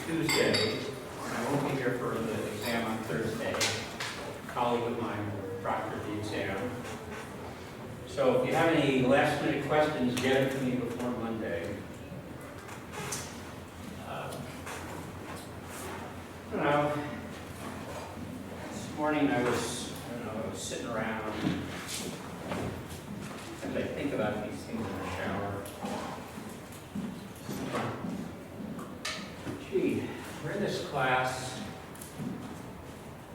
Tuesday, and I won't be here for the exam on Thursday. A colleague of mine will proctor the exam. So if you have any last minute questions, get it to me before Monday. I don't know. This morning I was sitting around and I think about these things in the shower. Gee, we're in this class.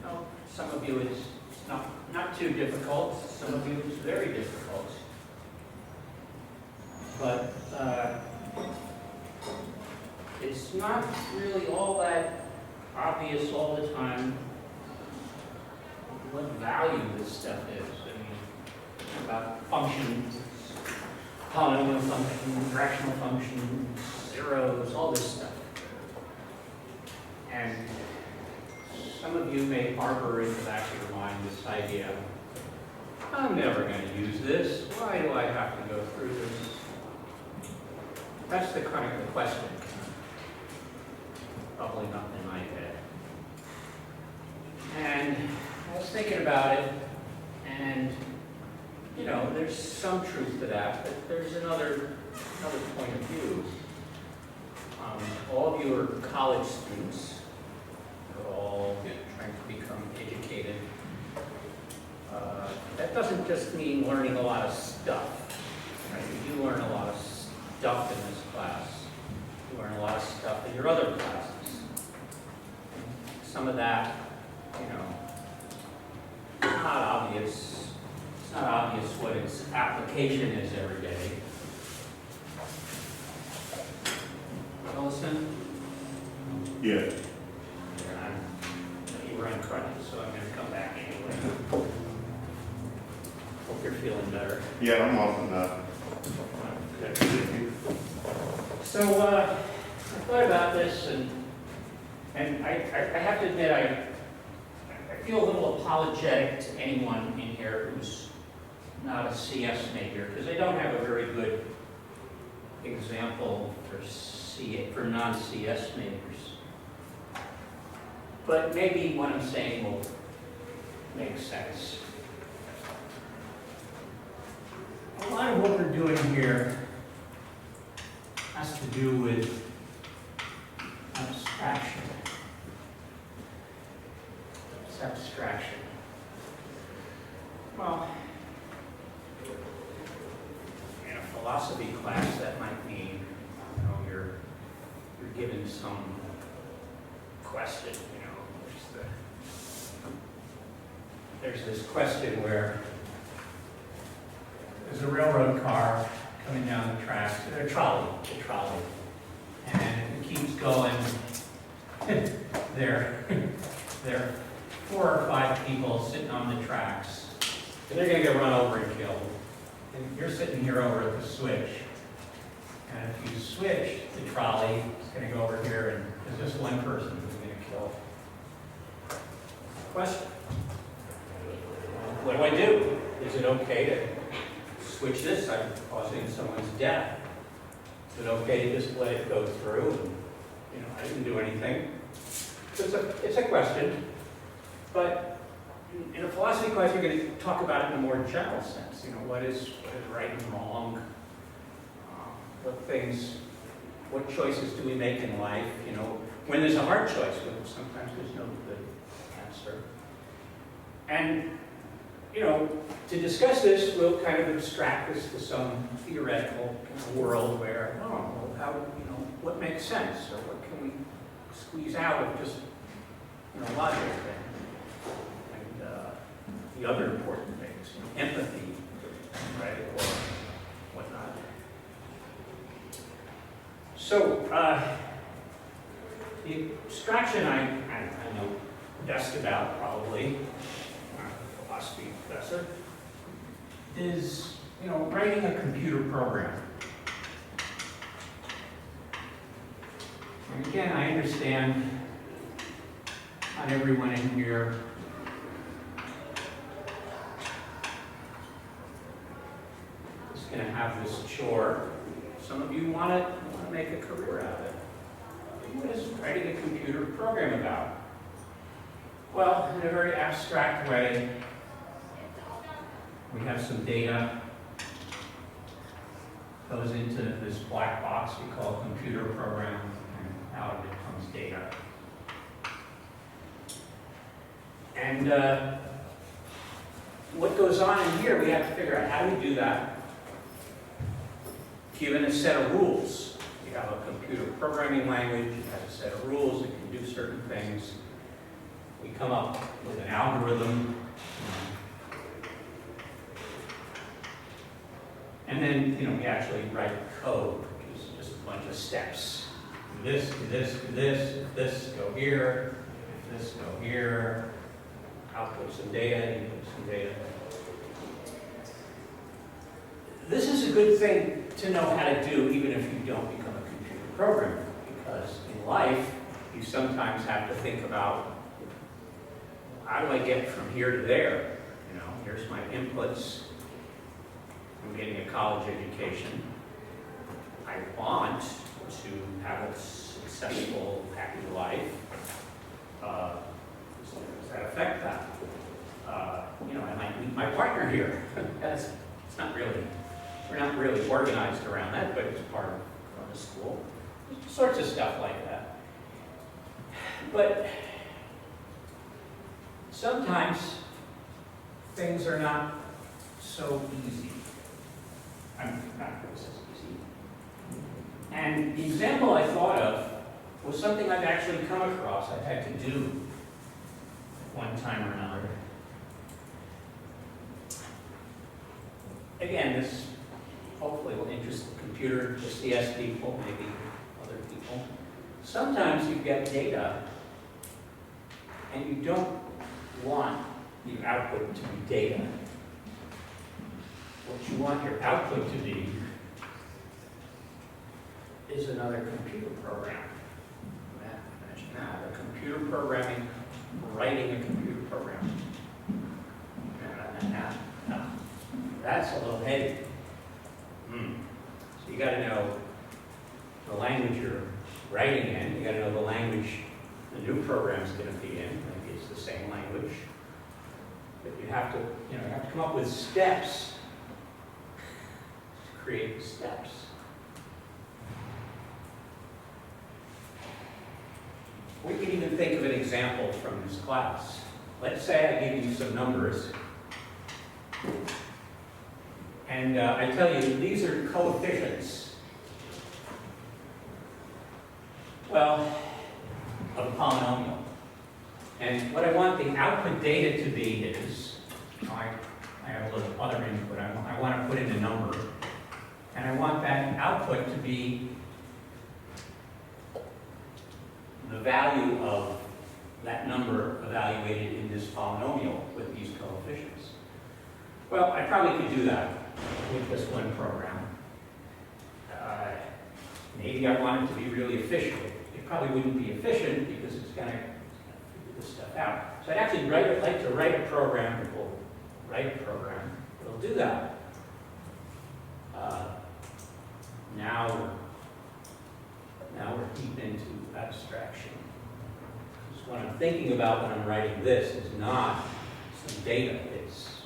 Well, some of you it's not too difficult. Some of you it's very difficult. But it's not really all that obvious all the time what value this stuff is. I mean, about functions, polynomial functions, fractional functions, zeros, all this stuff. And some of you may harbor in the back of your mind this idea, I'm never going to use this. Why do I have to go through this? That's the kind of the question bubbling up in my head. And I was thinking about it, and there's some truth to that, but there's another point of view. All of you are college students. You're all trying to become educated. That doesn't just mean learning a lot of stuff. Right? You do learn a lot of stuff in this class. You learn a lot of stuff in your other classes. Some of that, not obvious. It's not obvious what its application is every day. Ellison? Yeah. You were on crutches, so I'm going to come back anyway. Hope you're feeling better. Yeah, I'm off on that. Good. So I thought about this, and I have to admit, I feel a little apologetic to anyone in here who's not a CS major, because they don't have a very good example for non-CS majors. But maybe what I'm saying will make sense. A lot of what we're doing here has to do with abstraction. It's abstraction. Well, in a philosophy class, that might mean, you're given some question. There's this question where there's a railroad car coming down the tracks, a trolley, and it keeps going. There are 4 or 5 people sitting on the tracks, and they're going to get run over and killed. And you're sitting here over at the switch, and if you switch the trolley, it's going to go over here, and there's just one person who's going to kill. Question. What do I do? Is it okay to switch this? I'm causing someone's death. Is it okay to just let it go through? And, I didn't do anything. It's a question. But in a philosophy class, you're going to talk about it in a more general sense. What is right and wrong? What choices do we make in life? When there's a hard choice, sometimes there's no good answer. And to discuss this, we'll kind of abstract this to some theoretical kind of world where, what makes sense, or what can we squeeze out of just, logic and the other important things, empathy, right, or whatnot. So, the abstraction I know best about, probably, philosophy professor, is, writing a computer program. And again, I understand not everyone in here is going to have this chore. Some of you want to make a career out of it. What is writing a computer program about? Well, in a very abstract way, we have some data goes into this black box we call a computer program, and out of it comes data. And what goes on in here, we have to figure out how do we do that given a set of rules. You have a computer programming language, it has a set of rules, it can do certain things. We come up with an algorithm. And then, we actually write code, which is just a bunch of steps. Do this, do this, do this, if this, go here, if this, go here, output some data, input some data. This is a good thing to know how to do even if you don't become a computer programmer, because in life, you sometimes have to think about, how do I get from here to there? Here's my inputs. I'm getting a college education. I want to have a successful, happy life. Does that affect that? I might meet my partner here. It's not really, we're not really organized around that, but it's part of the school. Sorts of stuff like that. But sometimes things are not so easy. I'm not this is easy. And the example I thought of was something I've actually come across, I've had to do one time or another. Again, this hopefully will interest the computer, the CS people, maybe other people. Sometimes you get data and you don't want the output to be data. What you want your output to be is another computer program. Imagine that, a computer programming, writing a computer program. Now, that's a little heady. So you got to know the language you're writing in. You got to know the language the new program is going to be in. Maybe it's the same language, but you have to come up with steps. Create steps. We can even think of an example from this class. Let's say I give you some numbers, and I tell you these are coefficients, well, of a polynomial. And what I want the output data to be is, I have a little other input, I want to put in a number. And I want that output to be the value of that number evaluated in this polynomial with these coefficients. Well, I probably could do that with this one program. Maybe I want it to be really efficient. It probably wouldn't be efficient because it's going to figure this stuff out. So I'd actually like to write a program that will write a program that will do that. Now we're deep into abstraction. Because what I'm thinking about when I'm writing this is not some data, it's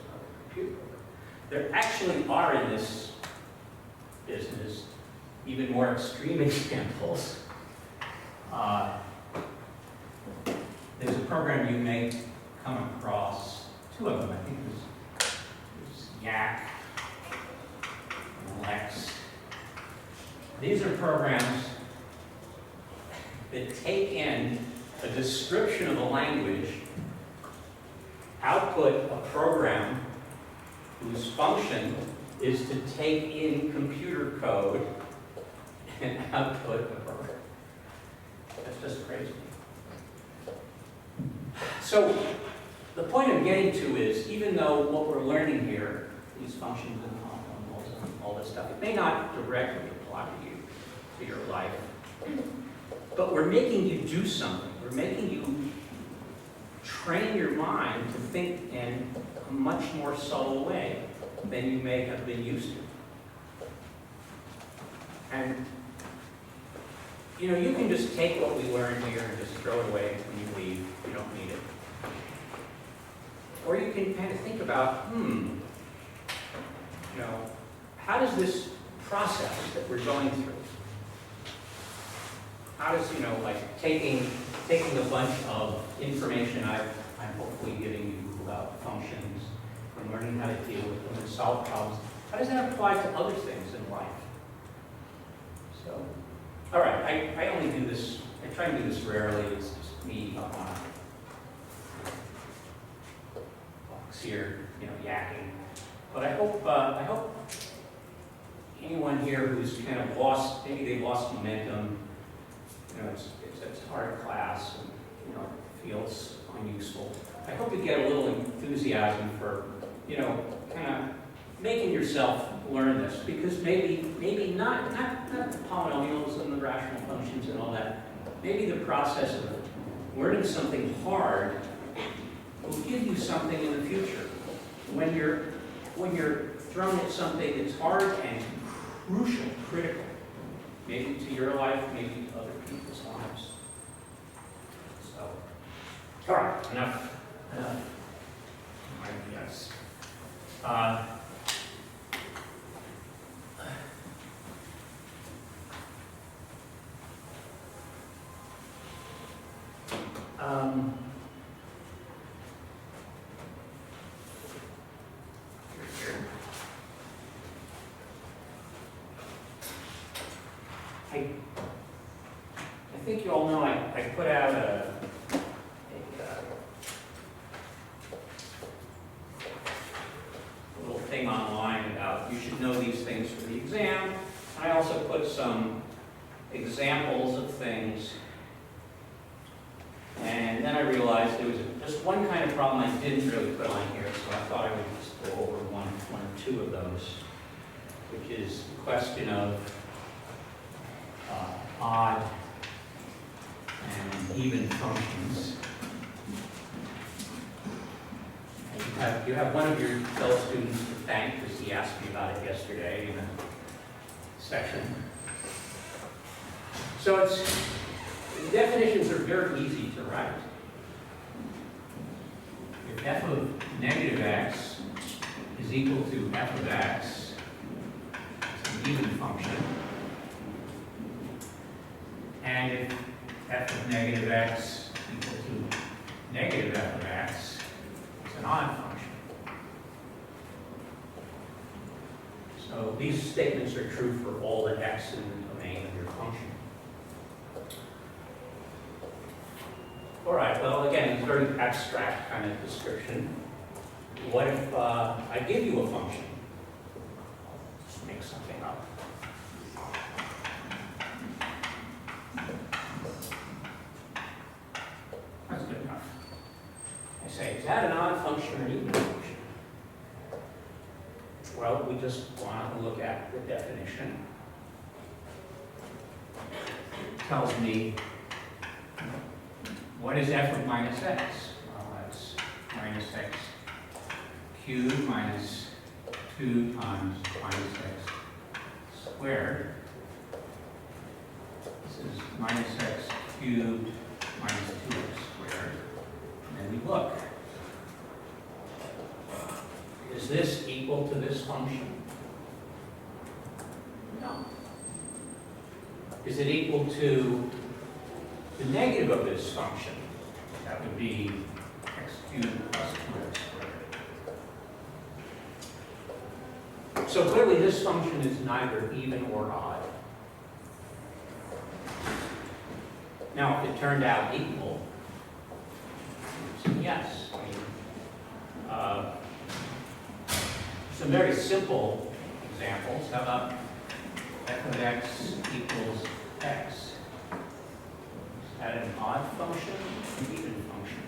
another computer program. There actually are in this business even more extreme examples. There's a program you may come across, two of them, I think there's Yak and Lex. These are programs that take in a description of a language, output a program whose function is to take in computer code and output a program. That's just crazy. So the point I'm getting to is, even though what we're learning here, these functions and all this stuff, it may not directly apply to you, to your life, but we're making you do something. We're making you train your mind to think in a much more subtle way than you may have been used to. And you know, you can just take what we learned here and just throw it away when you leave. You don't need it. Or you can kind of think about, you know, how does this process that we're going through, how does, you know, like taking a bunch of information I'm hopefully giving you about functions and learning how to deal with them and solve problems, how does that apply to other things in life? So, all right, I only do this, I try and do this rarely. It's just me up on a box here, you know, yakking. But I hope anyone here who's kind of lost, maybe they lost momentum, you know, it's a hard class and, you know, it feels unuseful. I hope you get a little enthusiasm for, you know, kind of making yourself learn this, because maybe not the polynomials and the rational functions and all that. Maybe the process of learning something hard will give you something in the future. When you're thrown at something that's hard and crucial, critical, maybe to your life, maybe to other people's lives. So, all right, enough. Yes. I think you all know I put out a little thing online about you should know these things for the exam. I also put some examples of things. And then I realized there was just one kind of problem I didn't really put on here, so I thought I would just go over one or two of those, which is the question of odd and even functions. And you have one of your fellow students to thank because he asked me about it yesterday in a section. So the definitions are very easy to write. If f of negative x is equal to f of x, it's an even function. And if f of negative x equal to negative f of x, it's an odd function. So these statements are true for all the x in the domain of your function. All right, well, again, it's a very abstract kind of description. What if I give you a function? Just make something up. That's good enough. I say, is that an odd function or an even function? Well, we just want to look at the definition. It tells me, what is f of minus x? Well, that's minus x cubed minus 2 times minus x squared. This is minus x cubed minus 2x squared. And then we look. Is this equal to this function? No. Is it equal to the negative of this function? That would be x cubed plus 2x squared. So clearly this function is neither even or odd. Now if it turned out equal, so yes. Some very simple examples. How about f of x equals x? Is that an odd function or an even function?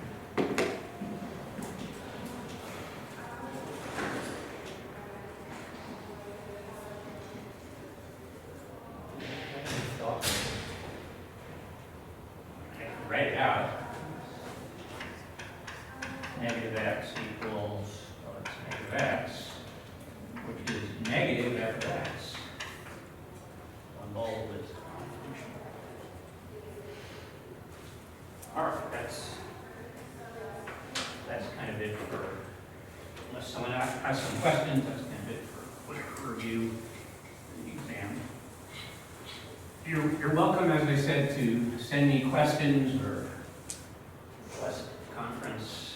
I can write it out. Negative x equals, well, it's negative x, which is negative f of x. One bold is a function. All right, that's kind of it for, unless someone has some questions, that's kind of it for quick review of the exam. You're welcome, as I said, to send me questions or request conference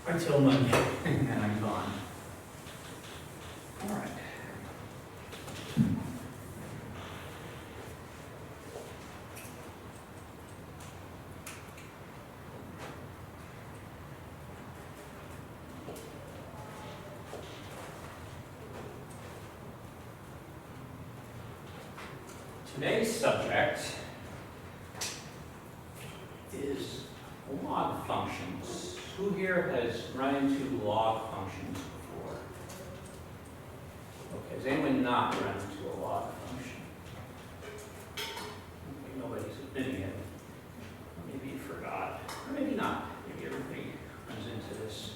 until Monday, and then I'm gone. All right. Today's subject is log functions. Who here has run into log functions before? Okay, has anyone not run into a log function? Okay, nobody's admitting it. Maybe you forgot, or maybe not. Maybe everybody runs into this.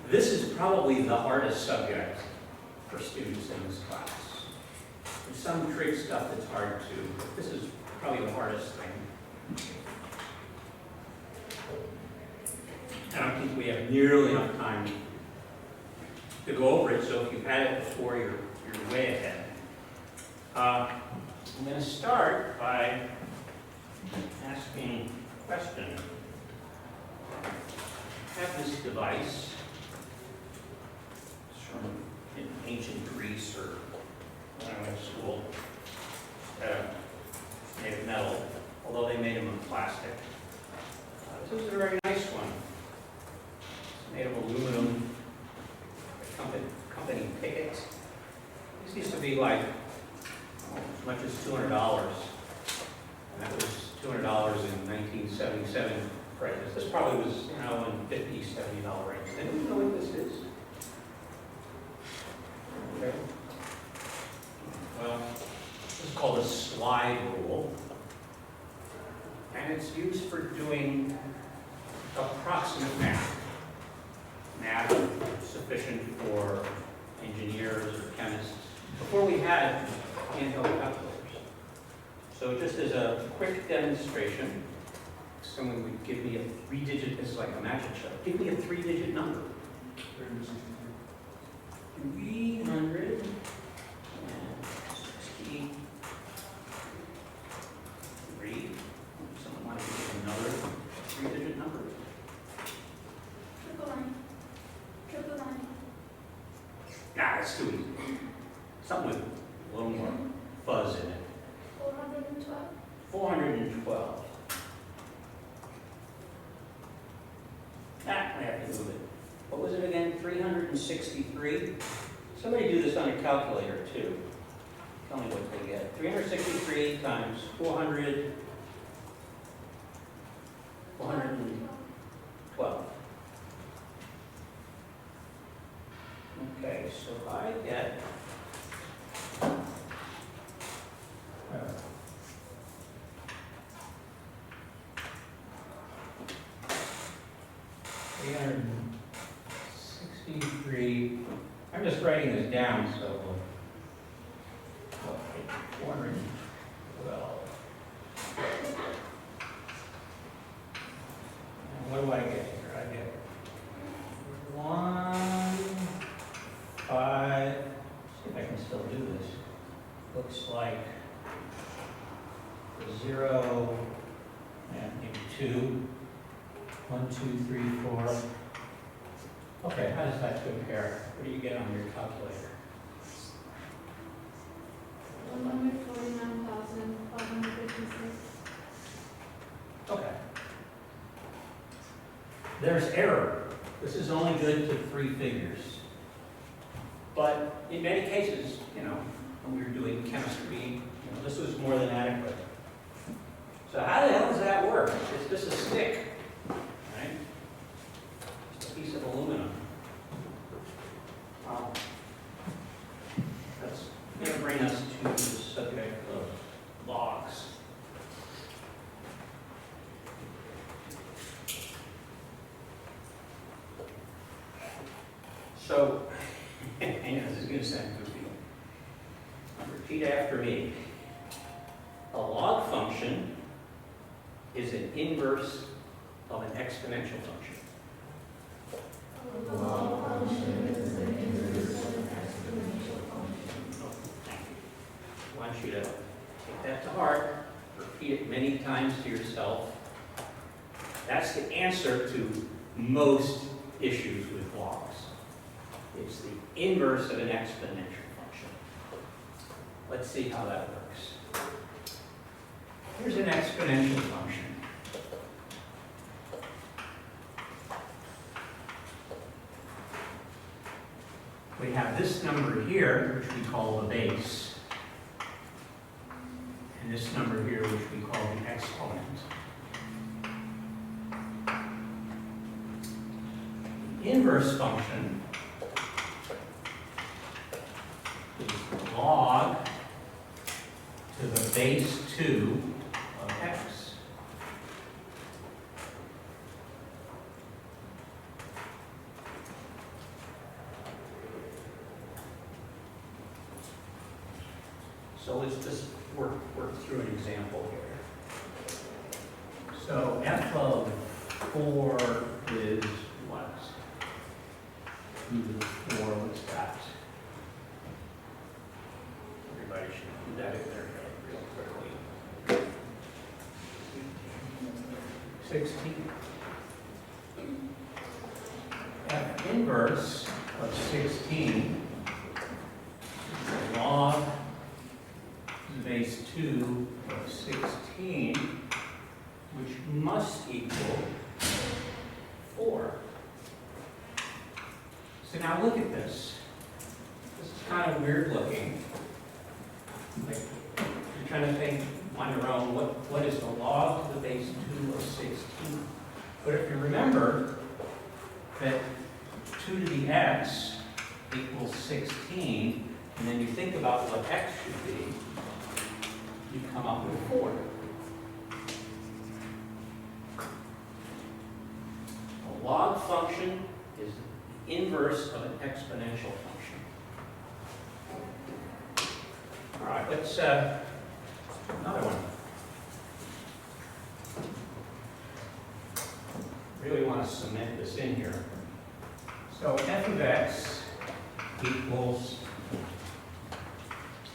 This is probably the hardest subject for students in this class. There's some trig stuff that's hard too, but this is probably the hardest thing. I don't think we have nearly enough time to go over it, so if you've had it before, you're way ahead. I'm going to start by asking a question. I have this device. It's from ancient Greece or when I went to school. Made of metal, although they made them of plastic. This is a very nice one. It's made of aluminum. The company Pickett. This used to be like as much as $200. And that was $200 in 1977 prices. This probably was, in $50, $70 range. Anyone know what this is? Okay. Well, this is called a slide rule. And it's used for doing approximate math. Math sufficient for engineers or chemists before we had handheld calculators. So just as a quick demonstration, someone would give me a 3-digit, this is like a magic show, give me a 3-digit number. 363. Someone want to give another 3-digit number? Triple nine. Nah, that's too easy. Something with a little more fuzz in it. 412. 412. I have to move it. What was it again? 363? Somebody do this on a calculator too. Tell me what they get. 363 times 400. 412. Okay, so I get 363. I'm just writing this down, so 412. And what do I get here? I get 1, 5. See if I can still do this. Looks like 0 and maybe 2. 1, 2, 3, 4. Okay, how does that compare? What do you get on your calculator? 149,556. Okay. There's error. This is only good to 3 figures. But in many cases, when we were doing chemistry, this was more than adequate. So how the hell does that work? It's just a stick, right? Just a piece of aluminum. That's going to bring us to the subject of logs. So, this is going to sound goofy. Repeat after me. A log function is an inverse of an exponential function? A log function is an inverse of an exponential function. Thank you. I want you to take that to heart, repeat it many times to yourself. That's the answer to most issues with logs. It's the inverse of an exponential function. Let's see how that works. Here's an exponential function. We have this number here, which we call the base, and this number here, which we call the exponent. The inverse function is log to the base 2 of x. So let's just work through an example here. So f of 4 is what? 2 to the 4, what's that? Everybody should do that in their head real quickly. 16. F inverse of 16 is log to the base 2 of 16, which must equal 4. So now look at this. This is kind of weird looking. Like you're trying to think on your own, what is the log to the base 2 of 16? But if you remember that 2 to the x equals 16, and then you think about what x should be, you come up with 4. A log function is the inverse of an exponential function. All right, let's another one. Really want to cement this in here. So f of x equals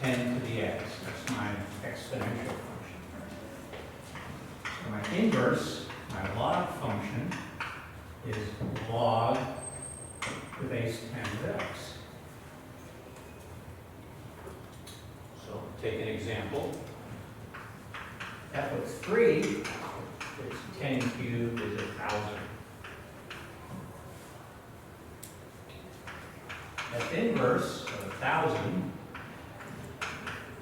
10 to the x. That's my exponential function. So my inverse, my log function, is log to the base 10 of x. So take an example. F of 3 is 10 cubed is 1,000. F inverse of 1,000,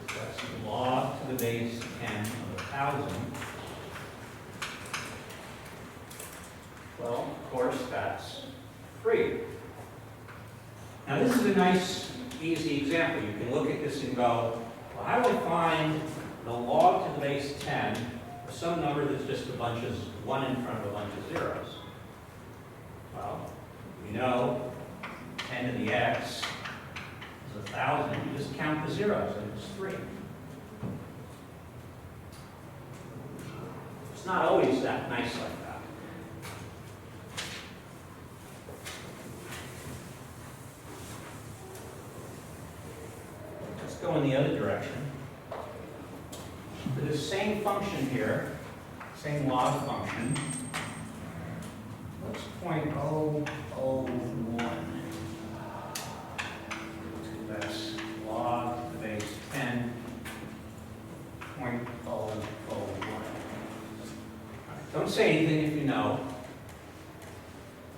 that's log to the base 10 of 1,000. Well, of course, that's 3. Now this is a nice, easy example. You can look at this and go, well, how do I find the log to the base 10 of some number that's just a bunch of 1 in front of a bunch of zeros? Well, we know 10 to the x is 1,000. You just count the zeros and it's 3. It's not always that nice like that. Let's go in the other direction. For this same function here, same log function, let's point 001. That's log to the base 10, 0.001. Don't say anything if you know.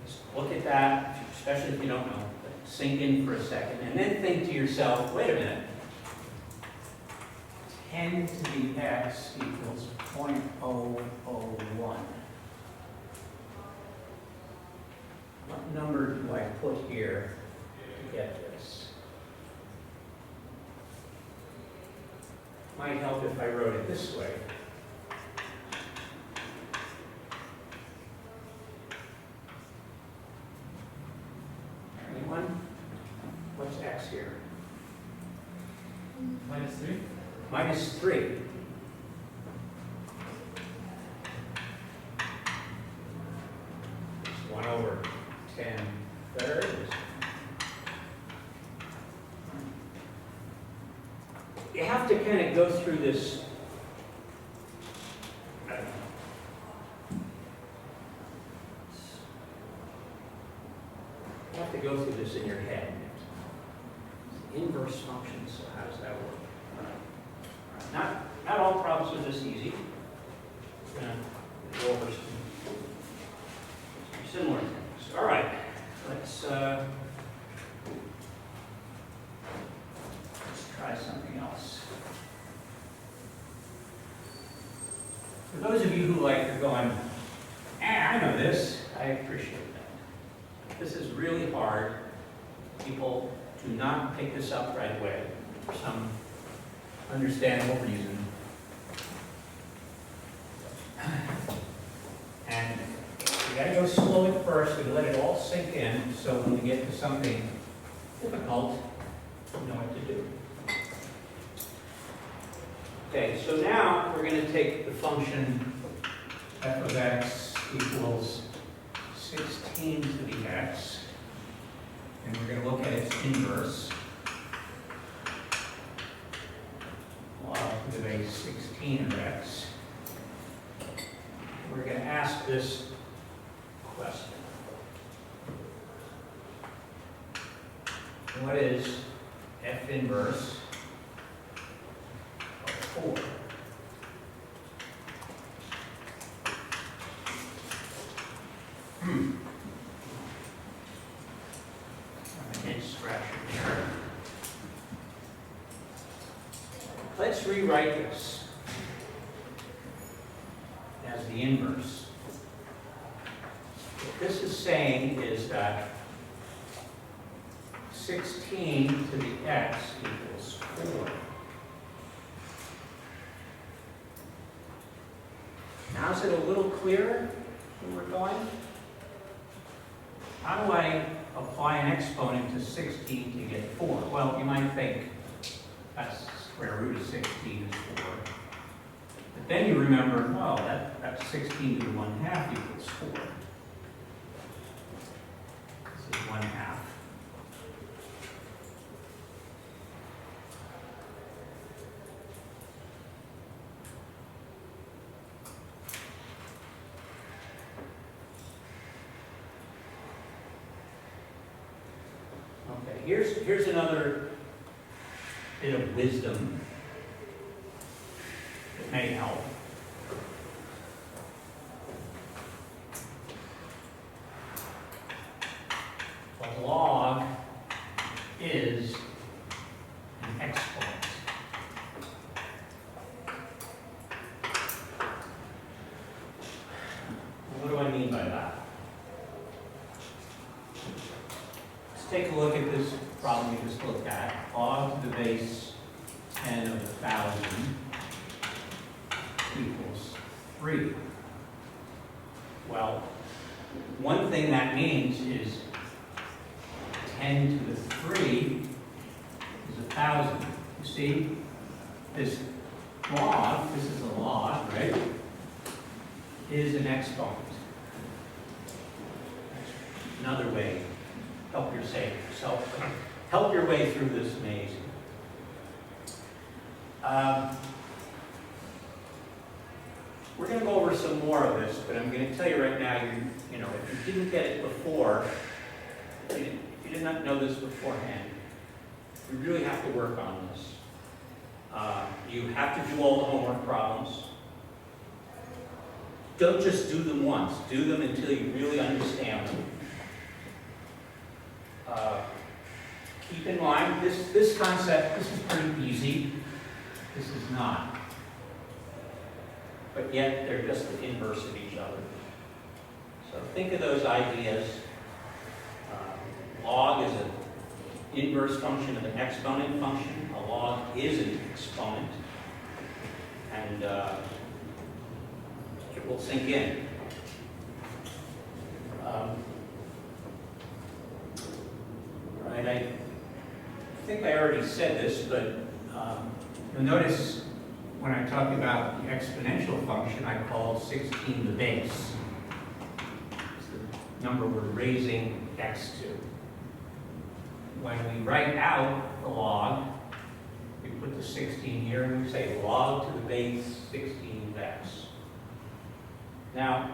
Just look at that, especially if you don't know. But sink in for a second, and then think to yourself, wait a minute. 10 to the x equals 0.001. What number do I put here to get this? Might help if I wrote it this way. Anyone? What's x here? -3. Minus 3. you have to kind of go through this, I don't know. You have to go through this in your head. Inverse functions, so how does that work? Not all problems are this easy. We're going to go over some similar things. All right, let's try something else. For those of you who are going, I know this, I appreciate that. This is really hard. People do not pick this up right away for some understandable reason. And you gotta go slow at first and let it all sink in, so when we get to something difficult, you know what to do. Okay, so now we're going to take the function f of x equals 16 to the x, and we're going to look at its inverse. Log to the base 16 of x. We're going to ask this question. What is f inverse of 4? I'm an scratcher here. Let's rewrite this as the inverse. What this is saying is that 16 to the x equals 4. Now is it a little clearer where we're going? How do I apply an exponent to 16 to get 4? Well, you might think that's square root of 16 is 4. But then you remember, oh, that's 16 to the 1/2 equals 4. This is 1/2. Okay, here's another bit of wisdom that may help. A log is an exponent. What do I mean by that? Let's take a look at this problem we just looked at. Log to the base 10 of 1,000 equals 3. Well, one thing that means is 10 to the 3 is 1,000. You see, this log, this is a log, right, is an exponent. Another way, help yourself, help your way through this maze. We're going to go over some more of this, but I'm going to tell you right now, you know, if you didn't get it before, if you did not know this beforehand, you really have to work on this. You have to do all the homework problems. Don't just do them once. Do them until you really understand them. Keep in mind, this concept, this is pretty easy. This is not. But yet, they're just the inverse of each other. So think of those ideas. Log is an inverse function of an exponent function. A log is an exponent. And it will sink in. Right, I think I already said this, but you'll notice when I talk about the exponential function, I call 16 the base. It's the number we're raising x to. When we write out the log, we put the 16 here and we say log to the base 16 of x. Now,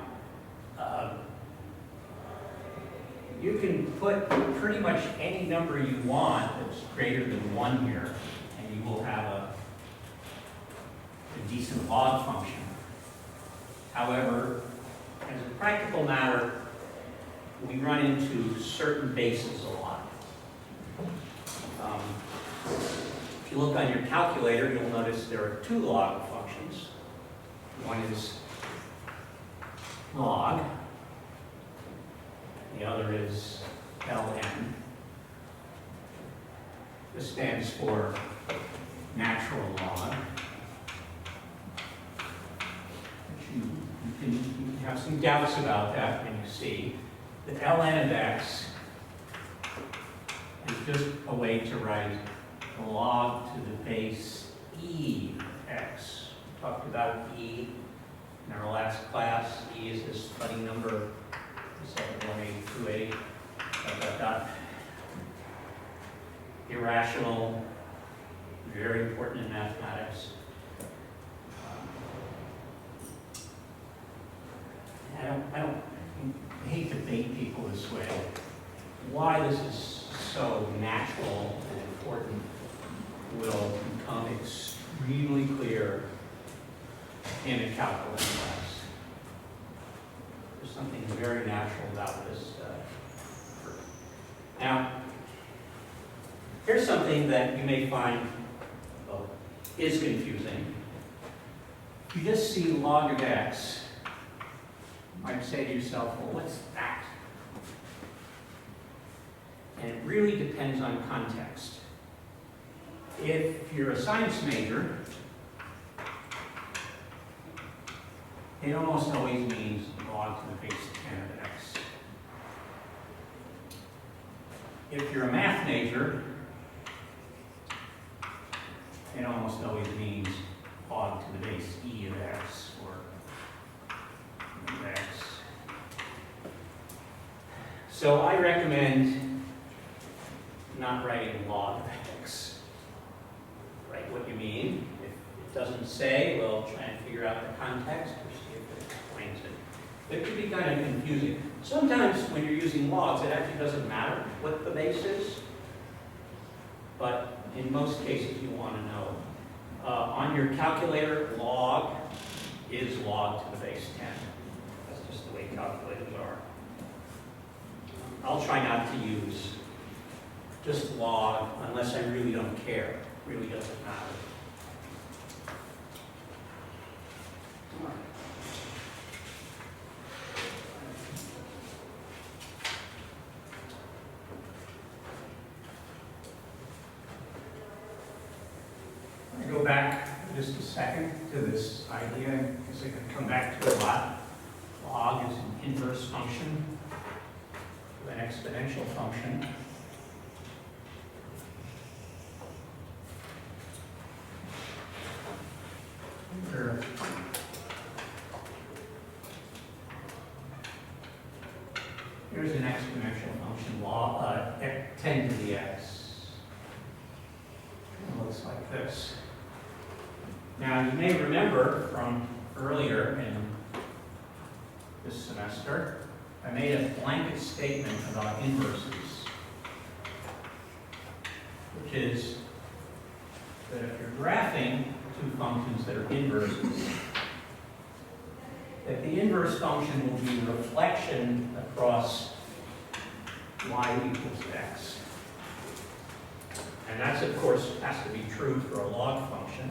you can put pretty much any number you want that's greater than 1 here, and you will have a decent log function. However, as a practical matter, we run into certain bases a lot. If you look on your calculator, you'll notice there are 2 log functions. One is log, the other is ln. This stands for natural log. You can have some doubts about that when you see that ln of x is just a way to write log to the base e of x. We talked about e in our last class. E is this funny number, 71828, irrational, very important in mathematics. I hate to bait people this way. Why this is so natural and important will become extremely clear in a calculus class. There's something very natural about this. Now, here's something that you may find is confusing. If you just see log of x, you might say to yourself, well, what's that? And it really depends on context. If you're a science major, it almost always means log to the base 10 of x. If you're a math major, it almost always means log to the base e of x or of x. So I recommend not writing log of x. Write what you mean. If it doesn't say, well, try and figure out the context or see if it explains it. It can be kind of confusing. Sometimes when you're using logs, it actually doesn't matter what the base is. But in most cases, you want to know. On your calculator, log is log to the base 10. That's just the way calculators are. I'll try not to use just log unless I really don't care. It really doesn't matter. All right. Go back just a second to this idea, because I can come back to it a lot. Log is an inverse function of an exponential function. Here's an exponential function, log 10 to the x. It looks like this. Now, you may remember from earlier in this semester, I made a blanket statement about inverses, which is that if you're graphing two functions that are inverses, that the inverse function will be a reflection across y equals x. And that's, of course, has to be true for a log function.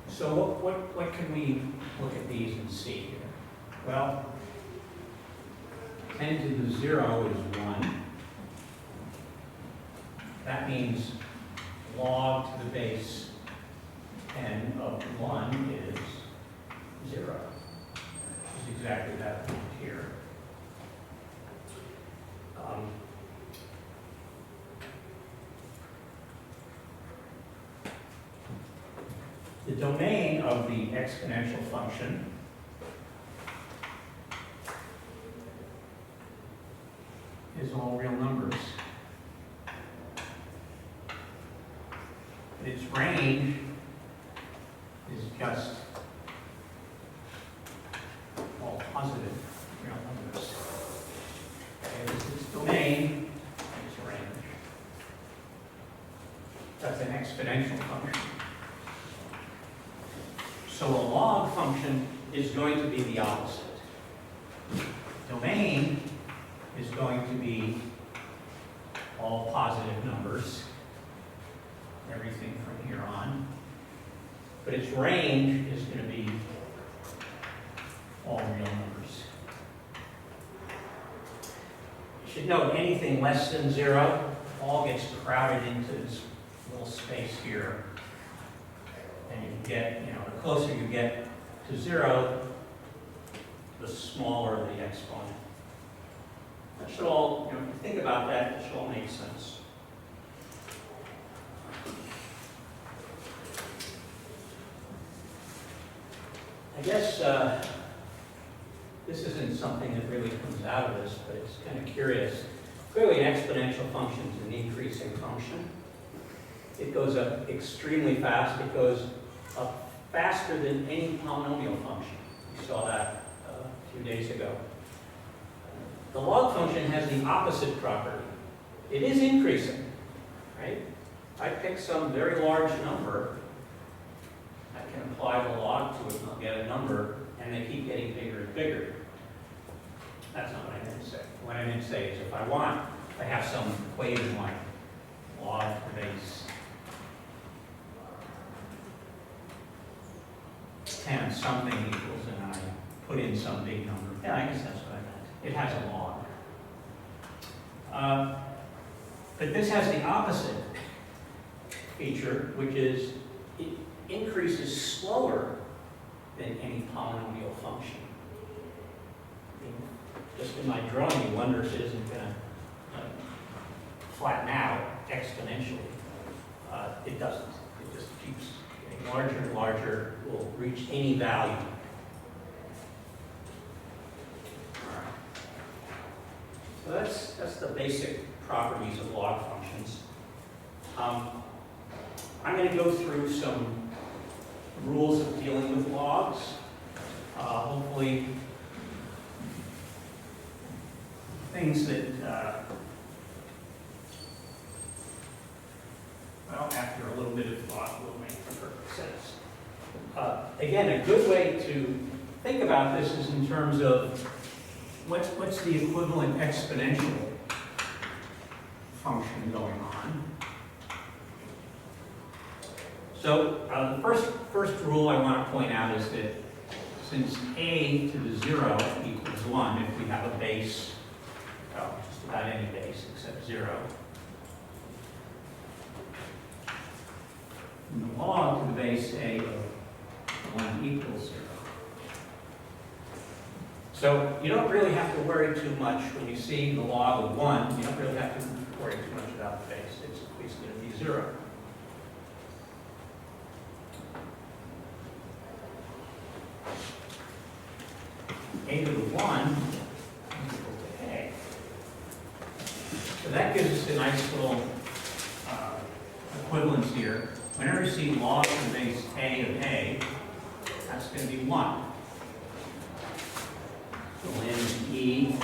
So what can we look at these and see here? Well, 10 to the 0 is 1. That means log to the base 10 of 1 is 0. It's exactly that point here. The domain of the exponential function is all real numbers. range is just all positive real numbers. Okay, this is domain, it's range. That's an exponential function. So a log function is going to be the opposite. Domain is going to be all positive numbers, everything from here on. But its range is going to be all real numbers. You should note anything less than 0 all gets crowded into this little space here. And you get, the closer you get to 0, the smaller the exponent. That should all, if you think about that, it should all make sense. I guess this isn't something that really comes out of this, but it's kind of curious. Clearly, an exponential function is an increasing function. It goes up extremely fast. It goes up faster than any polynomial function. We saw that a few days ago. The log function has the opposite property. It is increasing, right? I pick some very large number, I can apply the log to it and I'll get a number, and they keep getting bigger and bigger. That's not what I meant to say. What I meant to say is if I have some equation like log to the base 10 something equals, and I put in some big number. Yeah, I guess that's what I meant. It has a log. But this has the opposite feature, which is it increases slower than any polynomial function. Just in my drawing, you wonder if it isn't going to flatten out exponentially. It doesn't. It just keeps getting larger and larger. It will reach any value. So that's the basic properties of log functions. I'm going to go through some rules of dealing with logs. Hopefully, things that, after a little bit of thought will make perfect sense. Again, a good way to think about this is in terms of what's the equivalent exponential function going on. So the first rule I want to point out is that since a to the 0 equals 1, if we have a base, just about any base except 0, and the log to the base a of 1 equals 0. So you don't really have to worry too much when you see the log of 1. You don't really have to worry too much about the base. It's always going to be 0. A to the 1 equal to a. So that gives us a nice little equivalence here. Whenever you see log to the base a of a, that's going to be 1. So when e is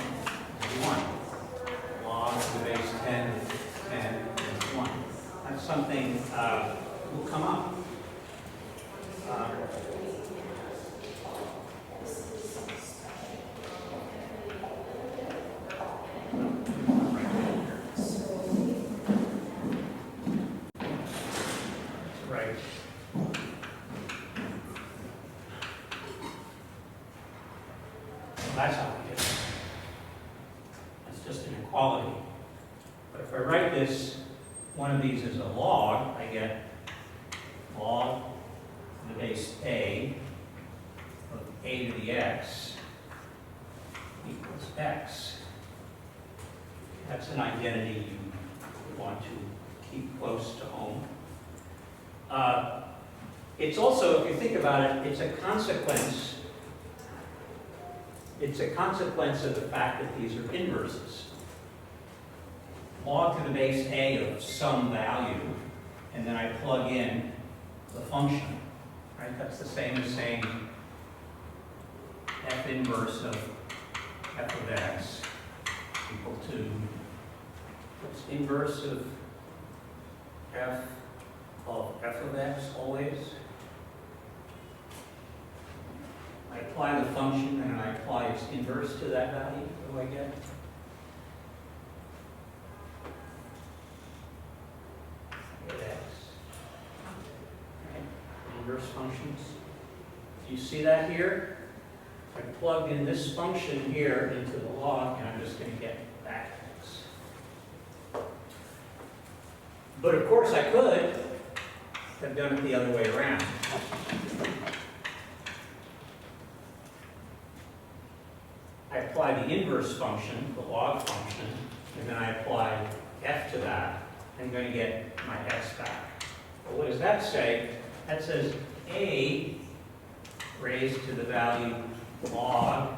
1, log to the base 10 is 1. That's something will come up. Right. That's how we get it. That's just an inequality. But if I write this, one of these as a log, I get log to the base a of a to the x equals x. That's an identity you want to keep close to home. It's also, if you think about it, it's a consequence. It's a consequence of the fact that these are inverses. Log to the base a of some value, and then I plug in the function, right? That's the same as saying f inverse of f of x equal to, what's inverse of f of x always? I apply the function and I apply its inverse to that value. What do I get? I get x. Right? Inverse functions. Do you see that here? I plugged in this function here into the log, and I'm just going to get back x. But of course I could have done it the other way around. I apply the inverse function, the log function, and then I apply f to that. I'm going to get my x back. Well, what does that say? That says a raised to the value log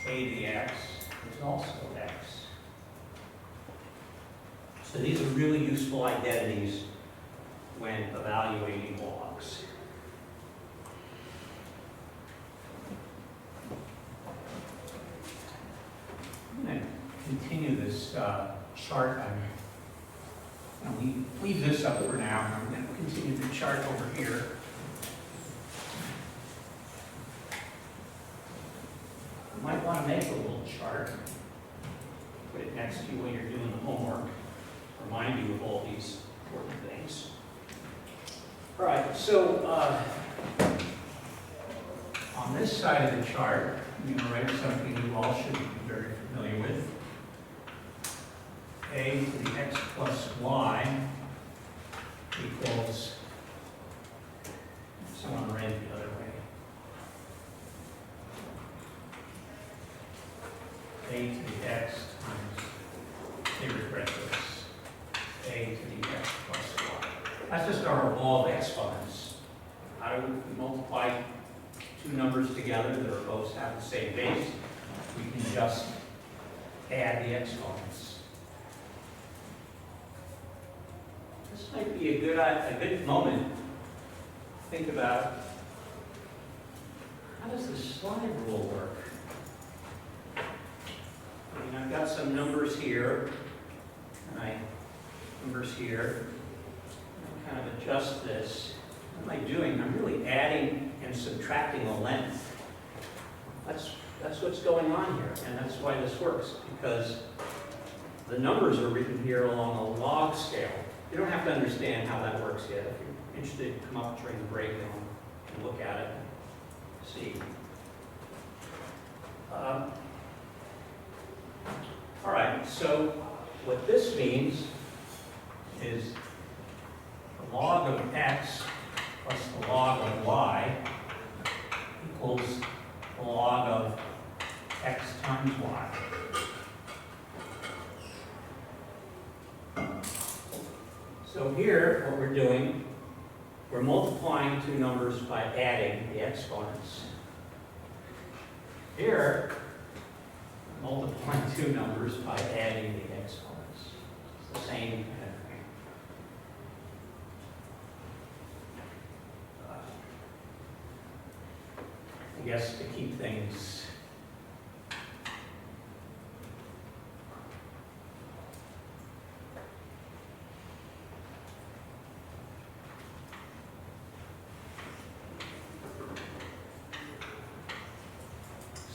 a dx is also x. So these are really useful identities when evaluating logs. I'm going to continue this chart. I'm going to leave this up for now, and I'm going to continue the chart over here. You might want to make a little chart, put it next to you when you're doing the homework, remind you of all these important things. All right, so on this side of the chart, I'm going to write something you all should be very familiar with. A to the x plus y equals, someone read the other way. A to the x times, they regret this, a to the x plus y. That's just our law of exponents. How do we multiply two numbers together that are both have the same base? We can just add the exponents. This might be a good moment to think about, how does the slide rule work? I mean, I've got some numbers here, and numbers here. I kind of adjust this. What am I doing? I'm really adding and subtracting a length. That's what's going on here, and that's why this works, because the numbers are written here along a log scale. You don't have to understand how that works yet. If you're interested, come up during the break and look at it and see. All right, so what this means is the log of x plus the log of y equals the log of x times y. So here, what we're doing, we're multiplying two numbers by adding the exponents. Here, we're multiplying two numbers by adding the exponents. It's the same kind of thing. I guess to keep things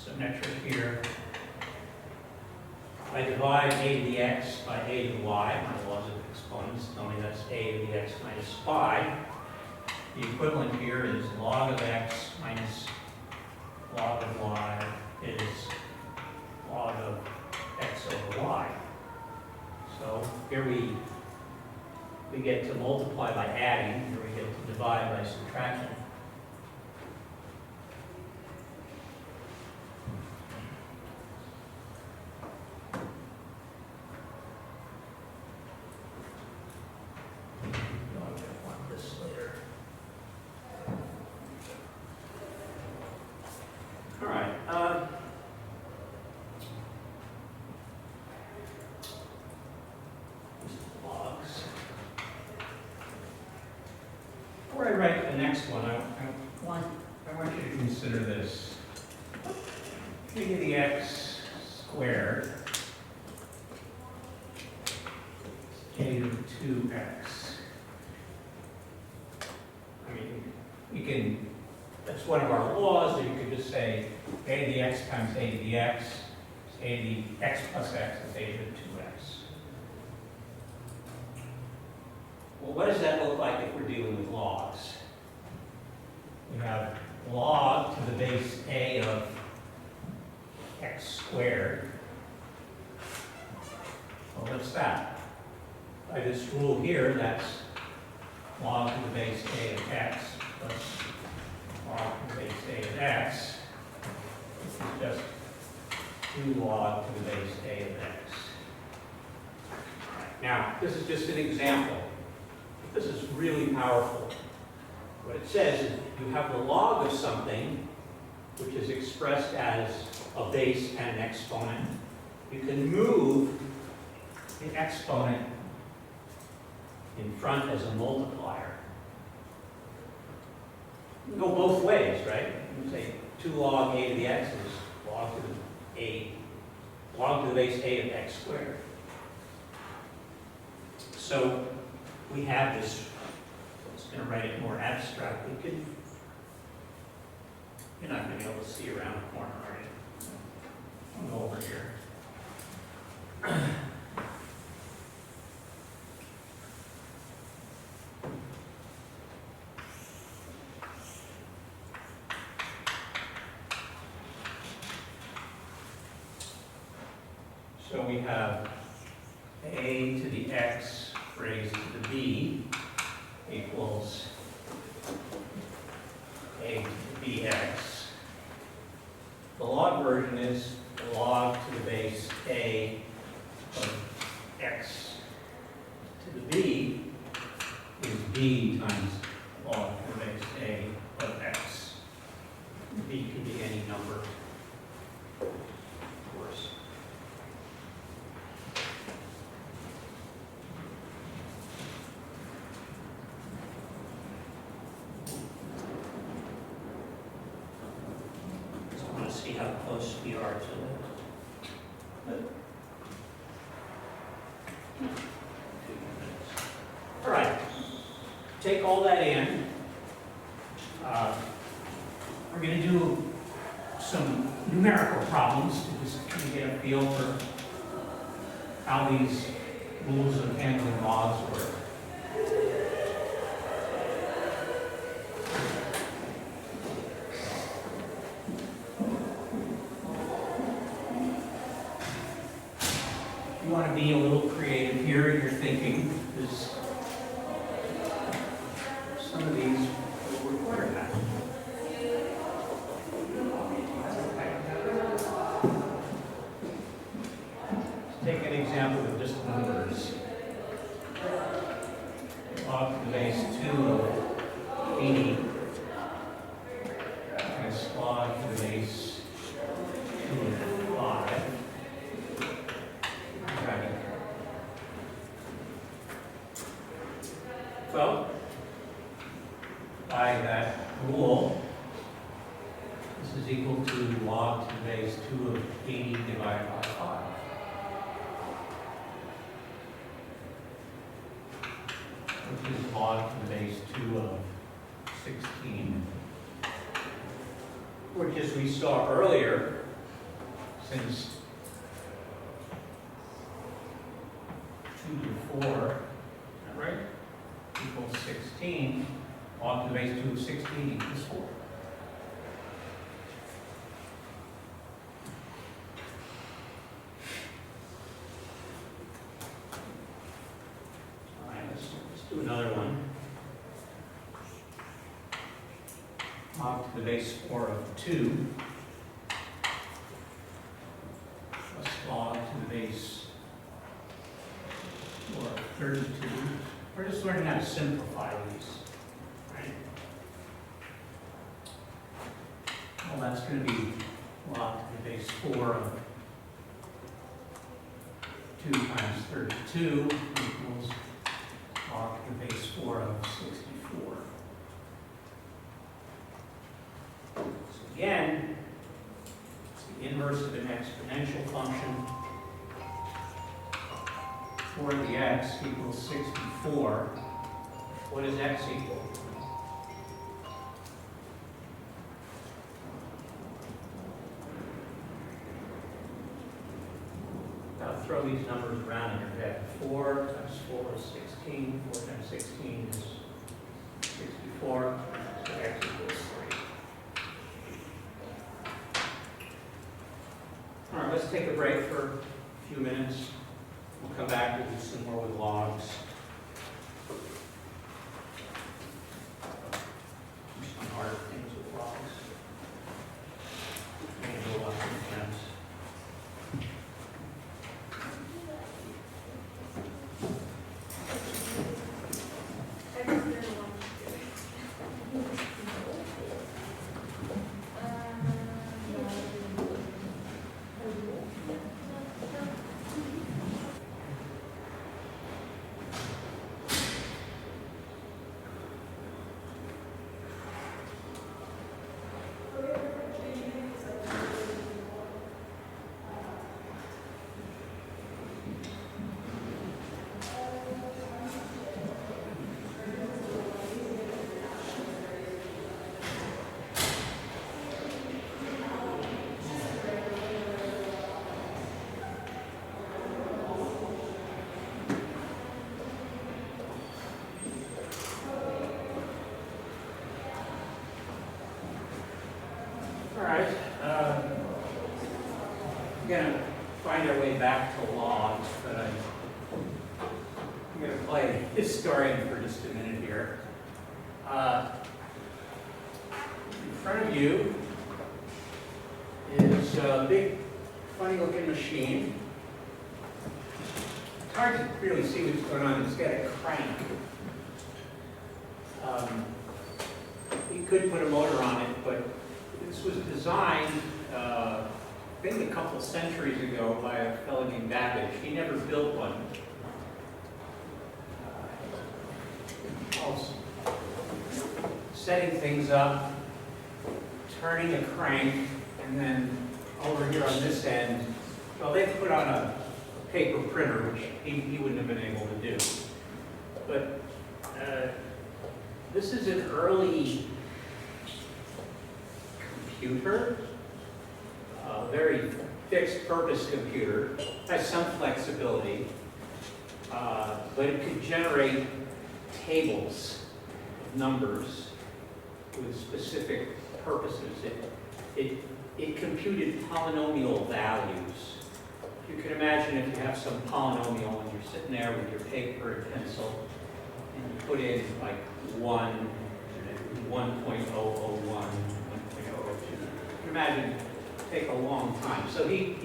symmetric here. I divide a to the x by a to the y, my laws of exponents tell me that's a to the x minus phi. The equivalent here is log of x minus log of y is log of x over y. So here we get to multiply by adding, here we get to divide by subtraction. before I write the next one, I want you to consider this. K to the x squared, k to the 2x. I mean, you can, that's one of our laws, or you could just say a to the x times a to the x, a to the x plus x is a to the 2x. Well, what does that look like if we're dealing with logs? We have log to the base a of x squared. Well, what's that? By this rule here, that's log to the base a of x plus log to the base a of x. This is just 2 log to the base a of x. Now, this is just an example. This is really powerful. What it says is you have the log of something, which is expressed as a base and an exponent. You can move the exponent in front as a multiplier. You can go both ways, right? You can say 2 log a to the x is log to the base a of x squared. So we have this, I'm just going to write it more abstract. You're not going to be able to see around the corner, are you? I'll go over here. So we have a to the x raised to the b equals a to the bx. The log version is log to the base a of x to the b is b times log to the base a of x. B can be any number, of course. See how close we are to that. All right, take all that in. We're going to do some numerical problems to just kind of get a feel for how these rules of handling logs work. You want to be a little creative here in your thinking, because some of these will require that. Let's take an example of just numbers. Log to the base 2 of 80 minus log to the base 2 of 5. Well, by that rule, this is equal to log to the base 2 of 80 divided by 5. Which is log to the base 2 of 16. Which, as we saw earlier, since 2 to 4, is that right? Equals 16, log to the base 2 of 16 equals 4. All right, let's do another one. Log to the base 4 of 2 plus log to the base 4 of 32. We're just learning how to simplify these, right? Well, that's going to be log to the base 4 of 2 times 32 equals log to the base 4 of 64. 4 to the x equals 64. What does x equal? Now throw these numbers around in your head. 4 times 4 is 16. 4 times 16 is 64. So x equals 3. All right, let's take a break for a few minutes. We'll come back and do some more with logs. Do some hard things with logs. And do lots of things. All right, we're going to find our way back to logs, but I'm going to play historian for just a minute here. In front of you is a big, funny-looking machine. It's hard to really see what's going on. It's got a crank. You could put a motor on it, but this was designed, I think a couple centuries ago by a fellow named Babbage. He never built one. Setting things up, turning a crank, and then over here on this end, well, they put on a paper printer, which he wouldn't have been able to do. But this is an early computer, a very fixed purpose computer, has some flexibility, but it could generate tables of numbers with specific purposes. It computed polynomial values. You can imagine if you have some polynomial and you're sitting there with your paper and pencil and you put in like 1, 1.001, imagine take a long time. So he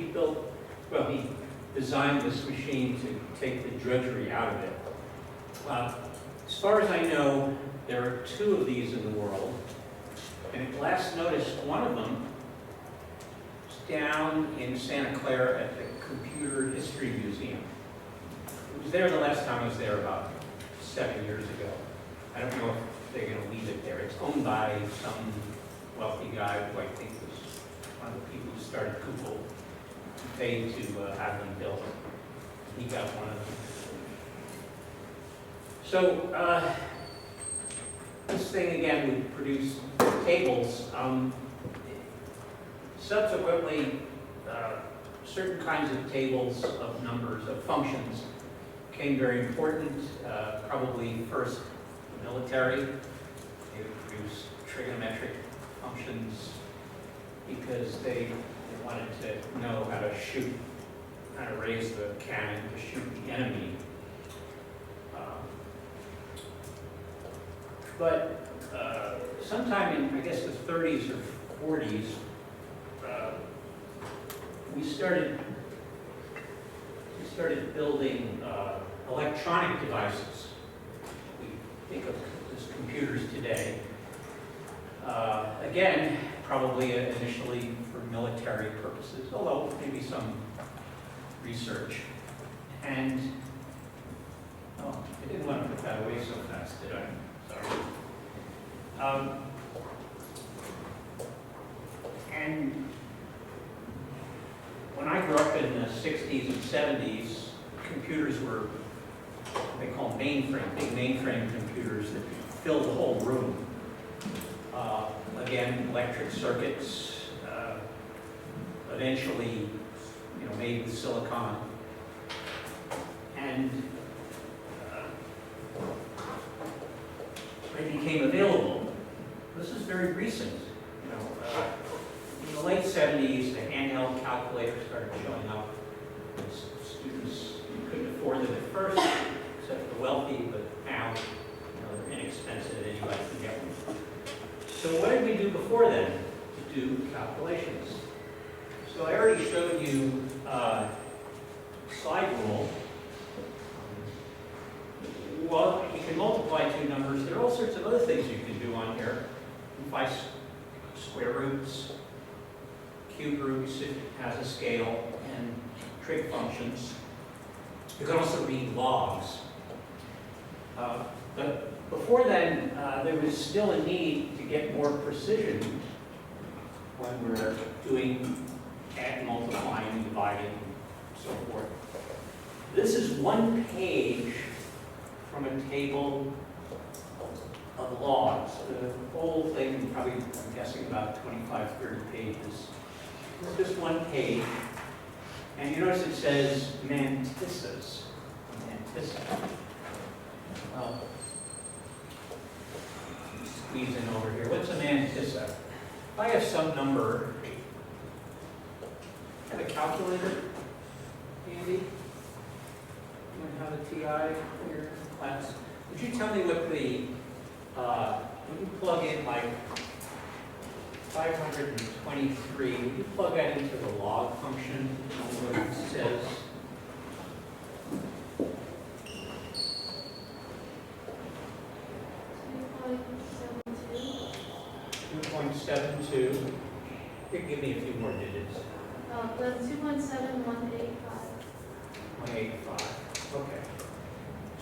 designed this machine to take the drudgery out of it. As far as I know, there are 2 of these in the world. And at last noticed one of them is down in Santa Clara at the Computer History Museum. It was there the last time I was there about 7 years ago. I don't know if they're going to leave it there. It's owned by some wealthy guy who I think was one of the people who started Google, paid to have them built. He got one of them. So this thing again would produce tables. Subsequently, certain kinds of tables of numbers, of functions, became very important. Probably first the military. They would produce trigonometric functions because they wanted to know how to shoot, how to raise the cannon to shoot the enemy. But sometime in, I guess, the 30s or 40s, we started building electronic devices. We think of as computers today. Again, probably initially for military purposes, although maybe some research. And, oh, I didn't want to put that away so fast, did I? Sorry. And when I grew up in the 60s and 70s, computers were call mainframe, big mainframe computers that filled the whole room. Again, electric circuits, eventually, made with silicon. And they became available. This is very recent. In the late 70s, the handheld calculator started showing up. Students couldn't afford them at first, except the wealthy, but now they're inexpensive and anybody can get them. So what did we do before then to do calculations? So I already showed you slide rule. Well, you can multiply two numbers. There are all sorts of other things you can do on here. You can find square roots, cube roots, it has a scale, and trig functions. You can also read logs. But before then, there was still a need to get more precision when we're doing add, multiplying, dividing, and so forth. This is one page from a table of logs. The whole thing, probably, I'm guessing about 25, 30 pages. It's just one page. And you notice it says mantisses. Mantissa. Squeeze in over here. What's a mantissa? If I have some number, have a calculator handy? Anyone have a TI here in class? Would you tell me what the, when you plug in like 523, would you plug that into the log function? What it says? .72. Give me a few more digits. The 217,185. 185. Okay.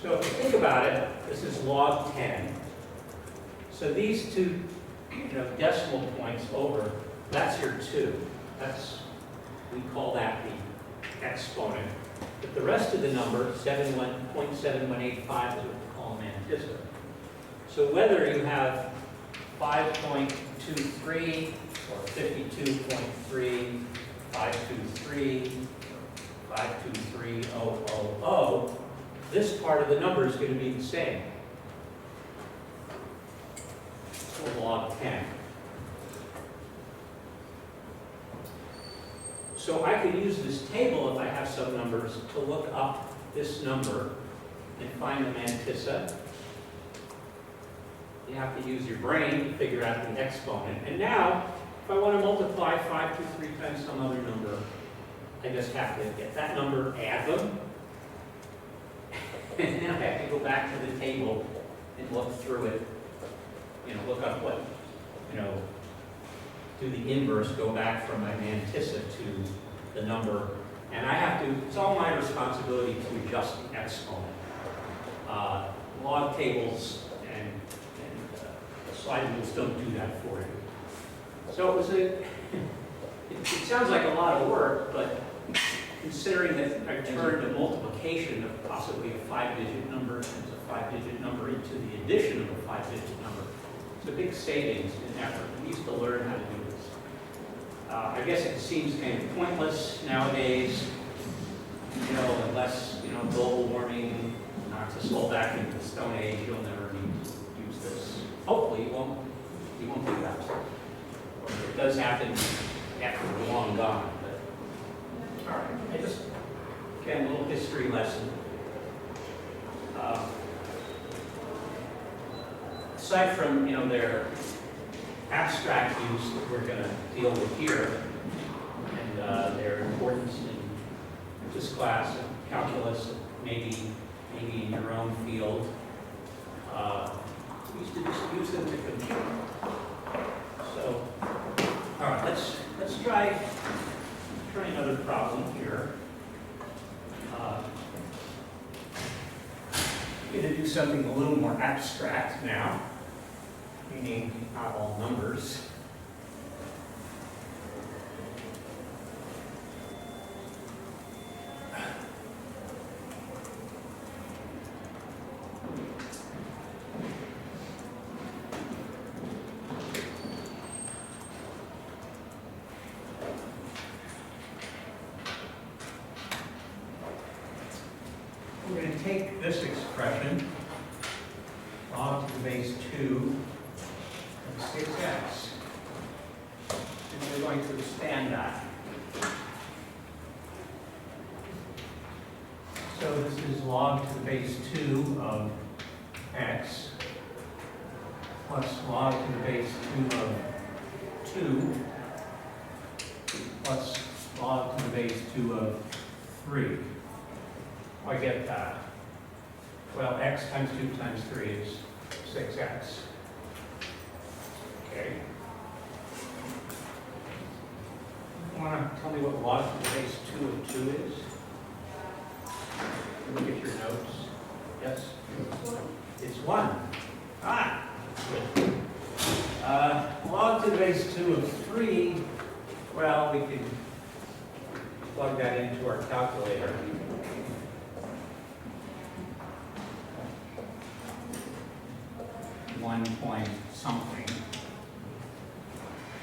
So if you think about it, this is log 10. So these two, decimal points over, that's your 2. We call that the exponent. But the rest of the number, .7185, is what we call a mantissa. So whether you have 5.23 or 52.3, 523, 523,000, this part of the number is going to be the same. So log 10. So I could use this table if I have some numbers to look up this number and find the mantissa. You have to use your brain to figure out the exponent. And now, if I want to multiply 523 times some other number, I just have to get that number, add them, and then I have to go back to the table and look through it, look up what, do the inverse, go back from my mantissa to the number, and I have to, it's all my responsibility to adjust the exponent. Log tables and slide rules don't do that for you. So it was it sounds like a lot of work, but considering that I turned a multiplication of possibly a 5-digit number into a 5-digit number into the addition of a 5-digit number, it's a big savings in effort. We used to learn how to do this. I guess it seems kind of pointless nowadays, unless, global warming knocks us all back into the Stone Age, you'll never need to use this. Hopefully you won't do that. Or if it does happen after we're long gone. But, all right, again, a little history lesson. Aside from, their abstract use that we're going to deal with here, and their importance in this class, and calculus, and maybe in your own field, we used to just use them to compute. So, all right, let's try another problem here. We're going to do something a little more abstract now, meaning not all numbers. expression, log to the base 2 of 6x. And we're going to expand that. So this is log to the base 2 of x plus log to the base 2 of 2 plus log to the base 2 of 3. I get that. Well, x times 2 times 3 is 6x. Okay. You want to tell me what log to the base 2 of 2 is? Look at your notes. Yes? It's 1. Ah! Good. Log to the base 2 of 3, well, we can plug that into our calculator. One point something.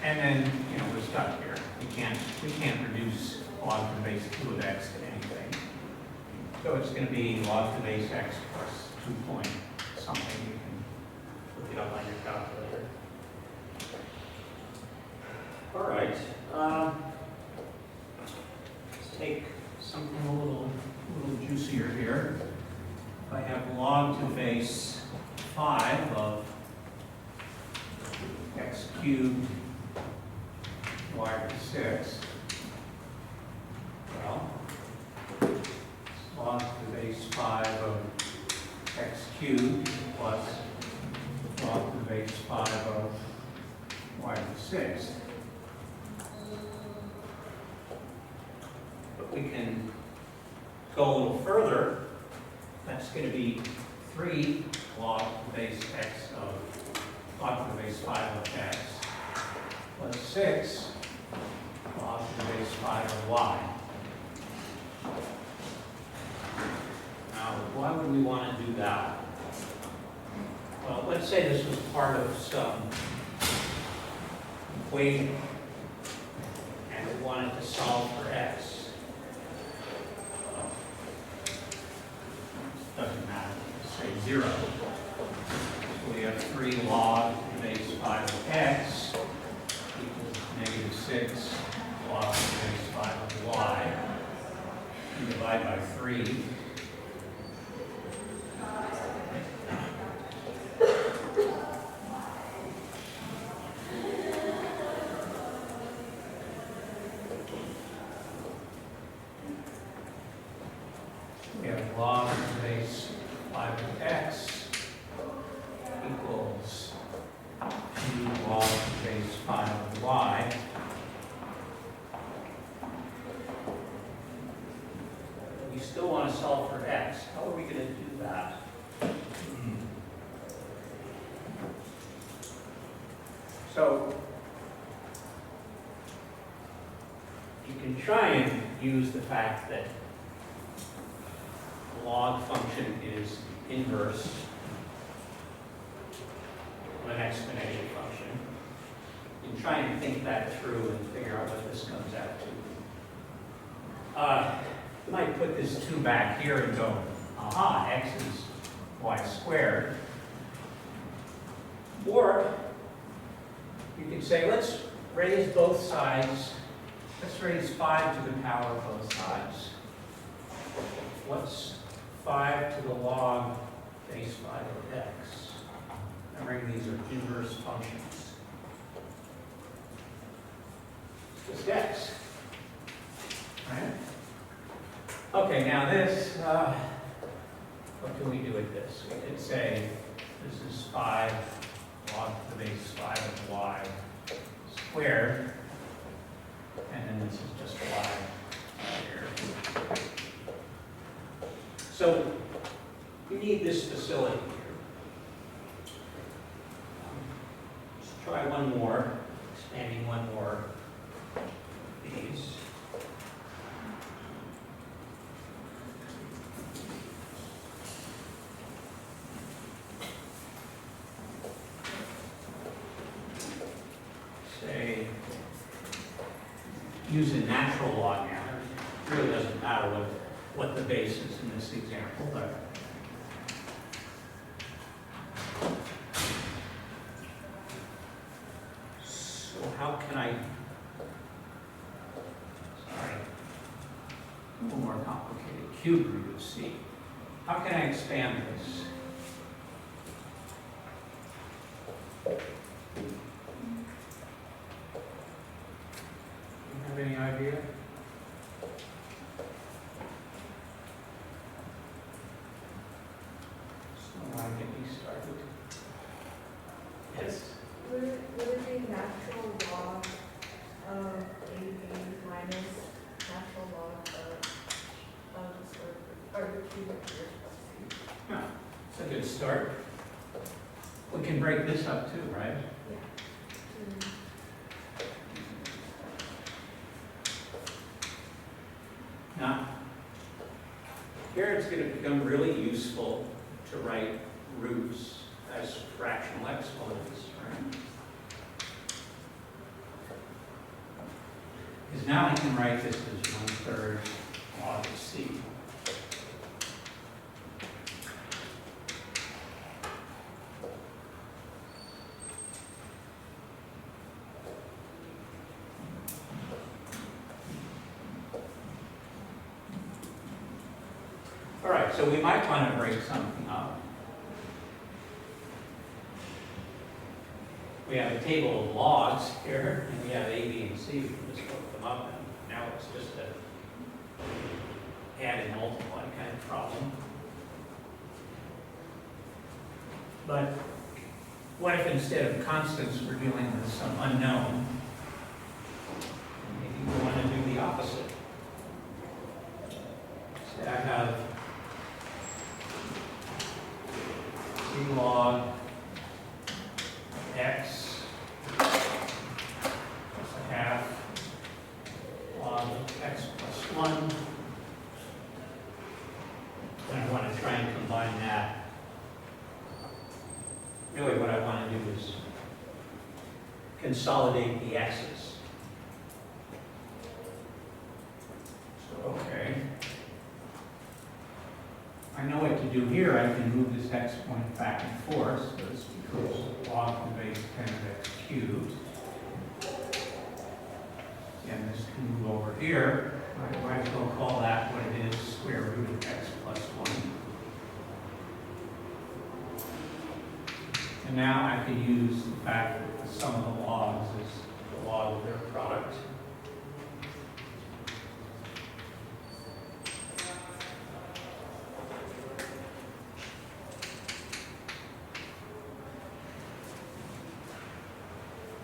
And then, you know, we're stuck here. We can't reduce log to the base 2 of x to anything. So it's going to be log to the base x plus 2 point something. You can look it up on your calculator. All right. Let's take something a little juicier here. If I have log to the base 5 of x cubed y to the 6, well, log to the base 5 of x cubed plus log to the base 5 of y to the 6. But we can go a little further. That's going to be 3 log to the base x of log to the base 5 of x plus 6 log to the base 5 of y. Now, why would we want to do that? Well, let's say this was part of some equation and we wanted to solve for x. Doesn't matter, say 0. So we have 3 log to the base 5 of x equals negative 6 log to the base 5 of y. You divide by 3. We have log to the base 5 of x equals 2 log to the base 5 of y. We still want to solve for x. How are we going to do that? So you can try and use the fact that the log function is inverse of an exponential function. You can try and think that through and figure out what this comes out to. You might put this 2 back here and go, aha, x is y squared. Or you could say, let's raise both sides. Let's raise 5 to the power of both sides. What's 5 to the log base 5 of x? Remembering these are inverse functions. It's just x. Right? Okay, now this, what can we do with this? We could say this is 5 log to the base 5 of y squared, and then this is just y here. So you need this facility here. Let's try one more, expanding one more of these. Say, use a natural log now. It really doesn't matter what the base is in this example, but how can I, sorry, a little more complicated, cube root of c. How can I expand this? Do you have any idea? Want to get me started? Yes. Would it be natural log of AB minus natural log of the square root, or the cube of yours plus c? Yeah, it's a good start. We can break this up too, right? Yeah. Now, here it's going to become really useful to write roots as fractional exponents, right? Because now I can write this as 1/3 log of c. All right, so we might want to break something up. We have a table of logs here, and we have A, B, and C. We can just look them up, and now it's just a add and multiply kind of problem. But what if instead of constants we're dealing with some unknown? Maybe we want to do the opposite. So I have C log x plus a half log of x plus 1. And I want to try and combine that. Really what I want to do is consolidate the x's. So, okay. I know what to do here. I can move this exponent back and forth. So this becomes log to the base 10 of x cubed. And this can move over here. I might as well call that what it is, square root of x plus 1. And now I can use the fact that the sum of the logs is the log of their product.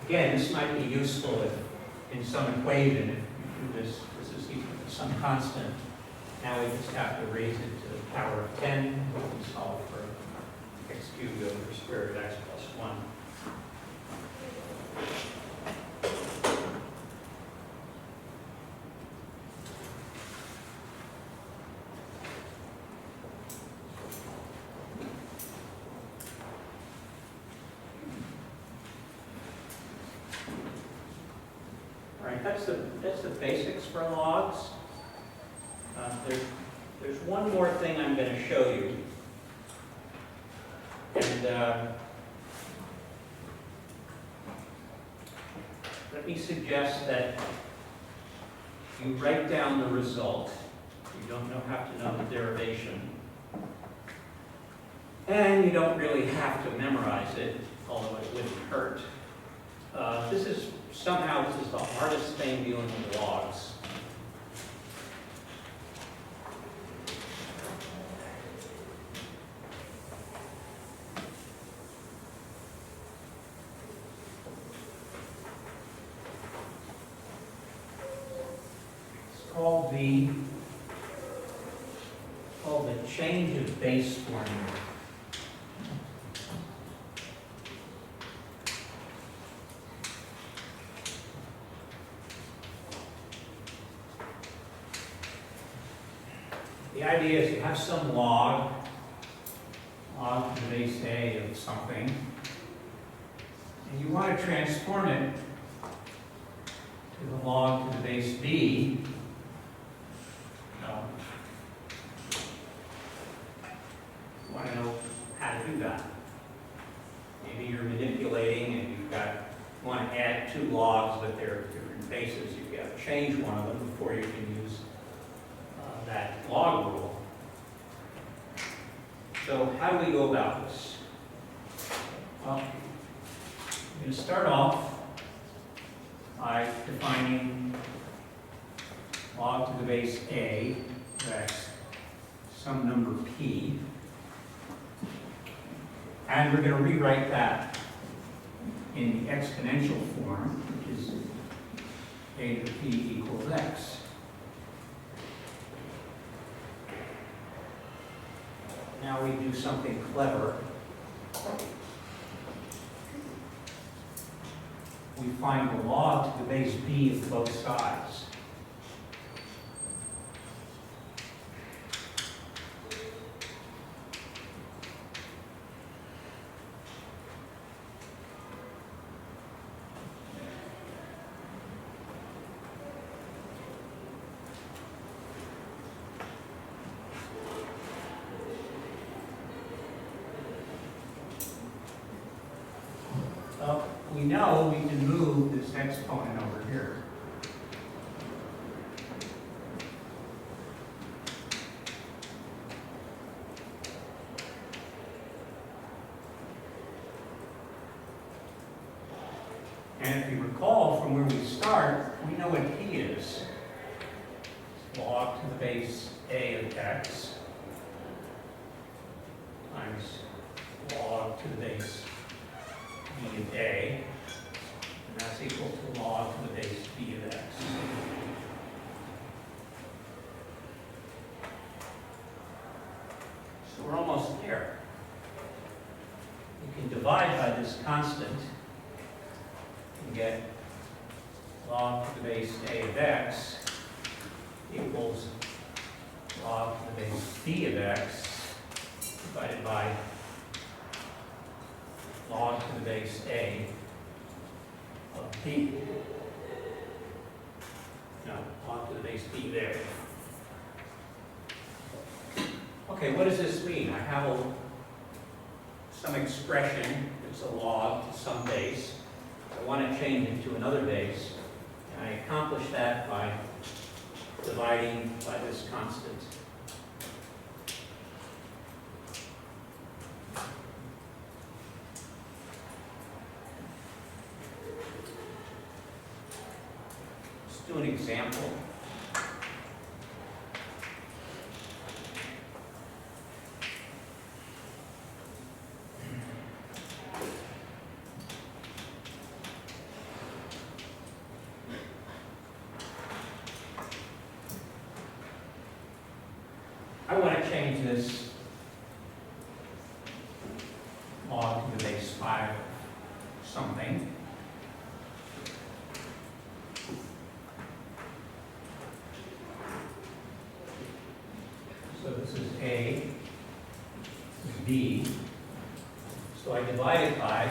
Again, this might be useful if in some equation, if you do this is equal to some constant. Now we just have to raise it to the power of 10. We can solve for x cubed over square root of x plus 1. All right, that's the basics for logs. There's one more thing I'm going to show you. And let me suggest that you write down the result. You don't have to know the derivation. And you don't really have to memorize it, although it wouldn't hurt. This is the hardest thing dealing with logs. Called the change of base formula. The idea is you have some log to the base A of something, and you want to transform it to the log to the base B. You want to know how to do that. Maybe you're manipulating and you want to add two logs, but they're different bases. You have to change one of them before you can use that log rule. So how do we go about this? Well, I'm going to start off by defining log to the base a, that's some number p. And we're going to rewrite that in the exponential form, which is a to the p equals x. Now we do something clever. We find the log to the base b of both sides. We know we can move this exponent over here. And if you recall from where we start, we know what p is. Log to the base a of x times log to the base b of a, and that's equal to log to the base b of x. So we're almost there. You can divide by this constant and get log to the base a of x equals log to the base b of x divided by log to the base a of b. No, log to the base b there. Okay, what does this mean? I have some expression that's a log to some base. I want to change it to another base, and I accomplish that by dividing by this constant. Do an example. I want to change this log to the base 5 of something. So this is a, this is b. So I divide it by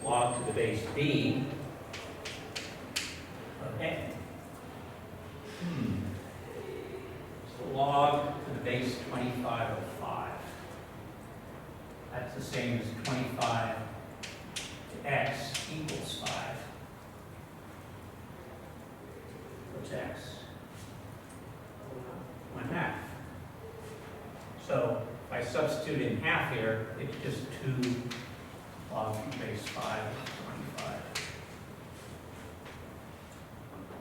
log to the base b of a. So log to the base 25 of 5. That's the same as 25 to x equals 5. What's x? 1/2. So if I substitute in half here, it's just 2 log to the base 5 of 25.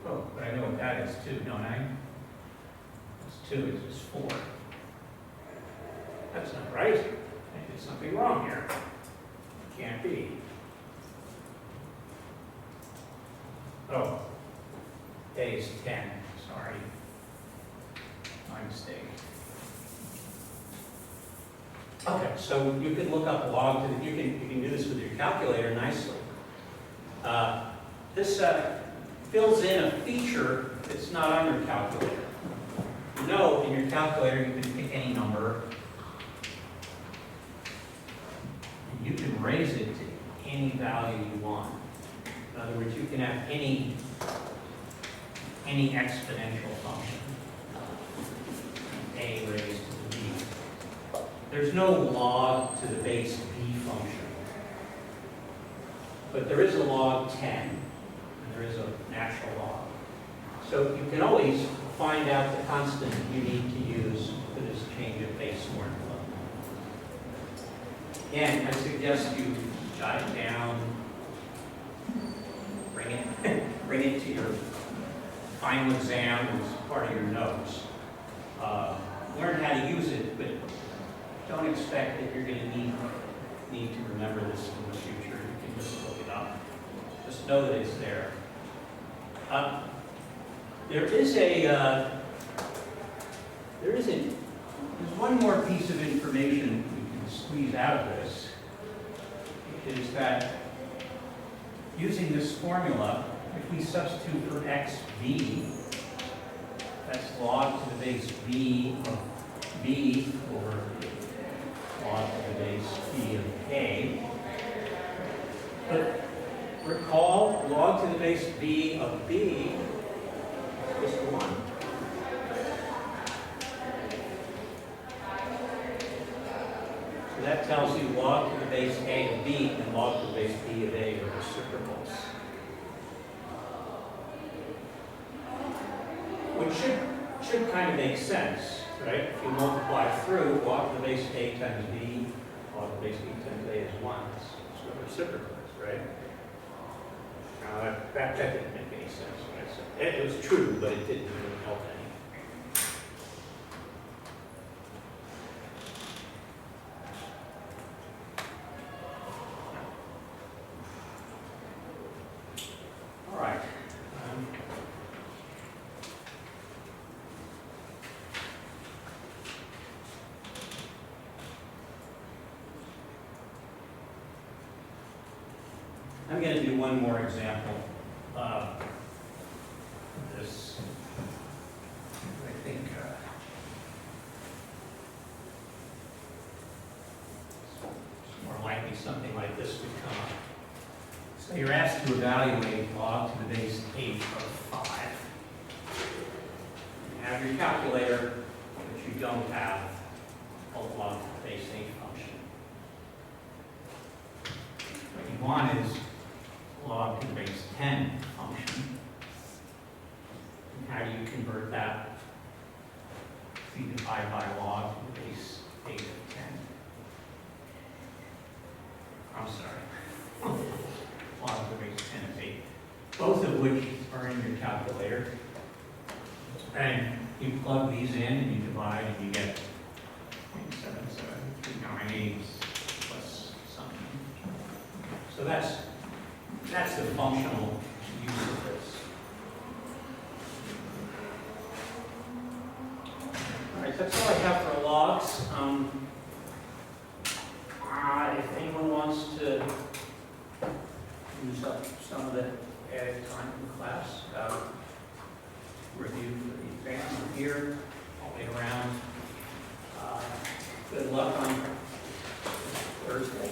Oh, but I know what that is too, don't I? That's 2, it's just 4. That's not right. There's something wrong here. It can't be. Oh, a is 10, sorry. My mistake. Okay, so you can look up log to the, you can do this with your calculator nicely. This fills in a feature that's not on your calculator. You know, in your calculator you can pick any number, and you can raise it to any value you want. In other words, you can have any exponential function, a raised to the b. There's no log to the base b function. but there is a log 10, and there is a natural log. So you can always find out the constant you need to use for this change of base formula. Again, I suggest you jot it down, bring it to your final exam as part of your notes. Learn how to use it, but don't expect that you're going to need to remember this in the future. You can just look it up. Just know that it's there. There's one more piece of information we can squeeze out of this, which is that using this formula, if we substitute for xb, that's log to the base b of b over log to the base b of a. But recall, log to the base b of b is 1. So that tells you log to the base a of b and log to the base b of a are reciprocals. Which should kind of make sense, right? If you multiply through, log to the base a times b, log to the base b times a is 1. That's what reciprocal is, right? Now that didn't make any sense when I said it. It was true, but it didn't really help any. All right. I'm going to do one more example of this. I think it's more likely something like this would come up. So you're asked to evaluate log to the base 8 of 5. You have your calculator, but you don't have a log to the base 8 function. What you want is log to the base 10 function. And how do you convert that? So you divide by log to the base 8 of 10. I'm sorry. Log to the base 10 of 8. Both of which are in your calculator. And you plug these in and you divide and you get 0.77398 plus something. So that's the functional use of this. All right, that's all I have for logs. If anyone wants to use up some of the added time in class, review for the exam, I'm here, all the way around. Good luck on Thursday.